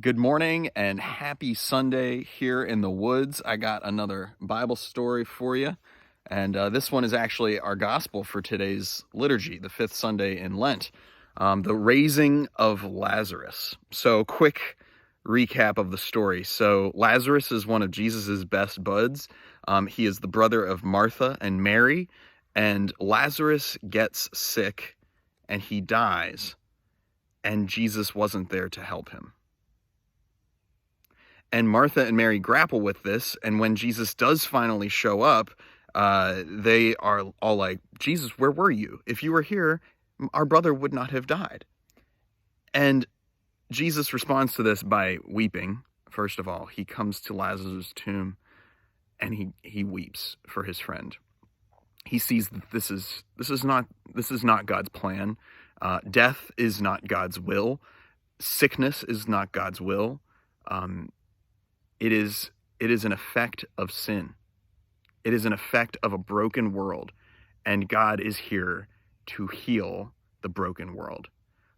Good morning and happy Sunday here in the woods. I got another Bible story for you. And this one is actually our gospel for today's liturgy, the fifth Sunday in Lent, the raising of Lazarus. So quick recap of the story. So Lazarus is one of Jesus's best buds. He is the brother of Martha and Mary, and Lazarus gets sick and he dies, and Jesus wasn't there to help him. And Martha and Mary grapple with this, and when Jesus does finally show up, they are all like, Jesus, where were you? If you were here, our brother would not have died. And Jesus responds to this by weeping. First of all, he comes to Lazarus' tomb, and he weeps for his friend. He sees that this is not God's plan. Death is not God's will. Sickness is not God's will. It is an effect of sin. It is an effect of a broken world, and God is here to heal the broken world.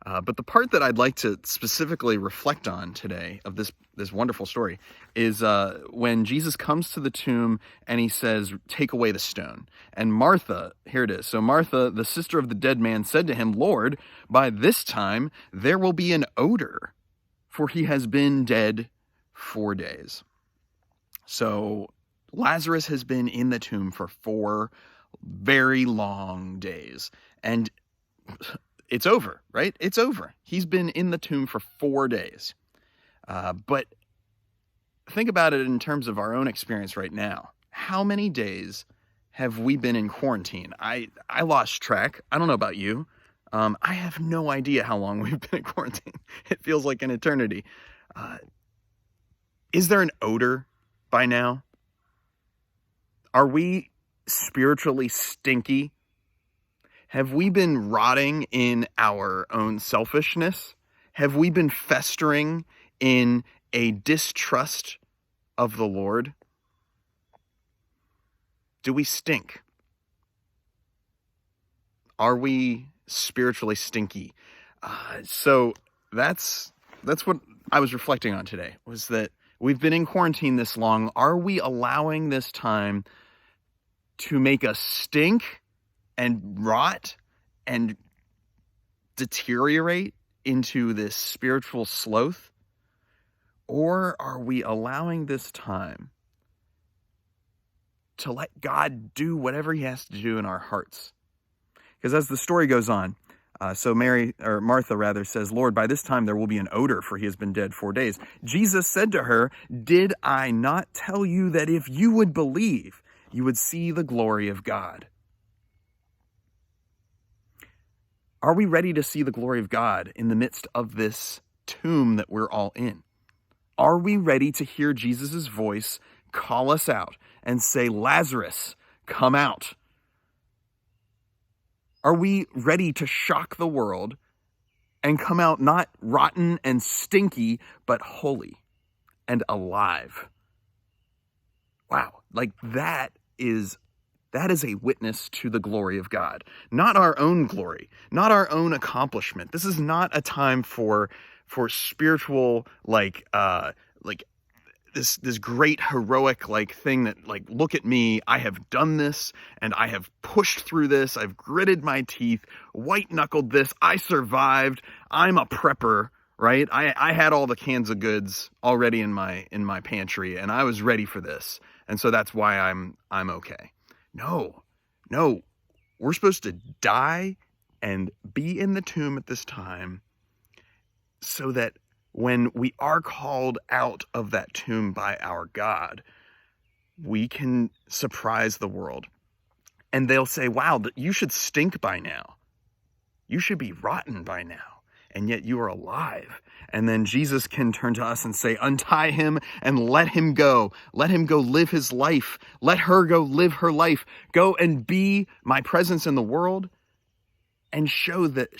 But the part that I'd like to specifically reflect on today of this wonderful story is when Jesus comes to the tomb and he says, "Take away the stone." And Martha, here it is. So Martha, the sister of the dead man, said to him, "Lord, by this time there will be an odor, for he has been dead 4 days." So Lazarus has been in the tomb for 4 very long days, and it's over, right? It's over. He's been in the tomb for 4 days. But think about it in terms of our own experience right now. How many days have we been in quarantine? I lost track. I don't know about you. I have no idea how long we've been in quarantine. It feels like an eternity. Is there an odor by now? Are we spiritually stinky? Have we been rotting in our own selfishness? Have we been festering in a distrust of the Lord? Do we stink? Are we spiritually stinky? So that's what I was reflecting on today, was that we've been in quarantine this long. Are we allowing this time to make us stink and rot and deteriorate into this spiritual sloth? Or are we allowing this time to let God do whatever he has to do in our hearts? Because as the story goes on, so Martha says, "Lord, by this time there will be an odor, for he has been dead 4 days." Jesus said to her, "Did I not tell you that if you would believe, you would see the glory of God?" Are we ready to see the glory of God in the midst of this tomb that we're all in? Are we ready to hear Jesus' voice call us out and say, "Lazarus, come out"? Are we ready to shock the world and come out not rotten and stinky, but holy and alive? Wow, like that is a witness to the glory of God, not our own glory, not our own accomplishment. This is not a time for spiritual this great heroic thing that look at me, I have done this and I have pushed through this, I've gritted my teeth, white knuckled this, I survived, I'm a prepper, right? I had all the cans of goods already in my pantry and I was ready for this, and so that's why I'm okay. No, we're supposed to die and be in the tomb at this time so that when we are called out of that tomb by our God, we can surprise the world. And they'll say, "Wow, you should stink by now. You should be rotten by now. And yet you are alive." And then Jesus can turn to us and say, "Untie him and let him go. Let him go live his life. Let her go live her life. Go and be my presence in the world and show that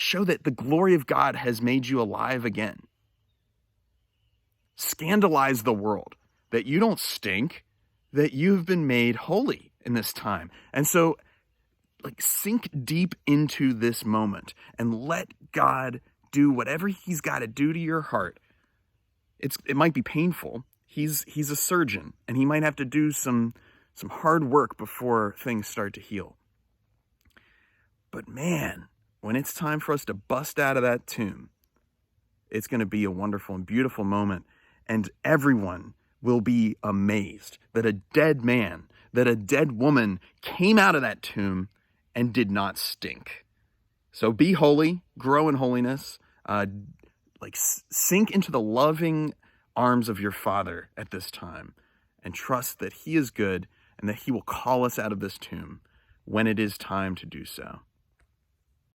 the glory of God has made you alive again." Scandalize the world that you don't stink, that you've been made holy in this time. And so sink deep into this moment and let God do whatever he's got to do to your heart It might be painful. He's a surgeon, and he might have to do some hard work before things start to heal. But man, when it's time for us to bust out of that tomb, it's going to be a wonderful and beautiful moment, and everyone will be amazed that a dead man, that a dead woman came out of that tomb and did not stink. So be holy, grow in holiness, sink into the loving arms of your Father at this time, and trust that he is good and that he will call us out of this tomb when it is time to do so.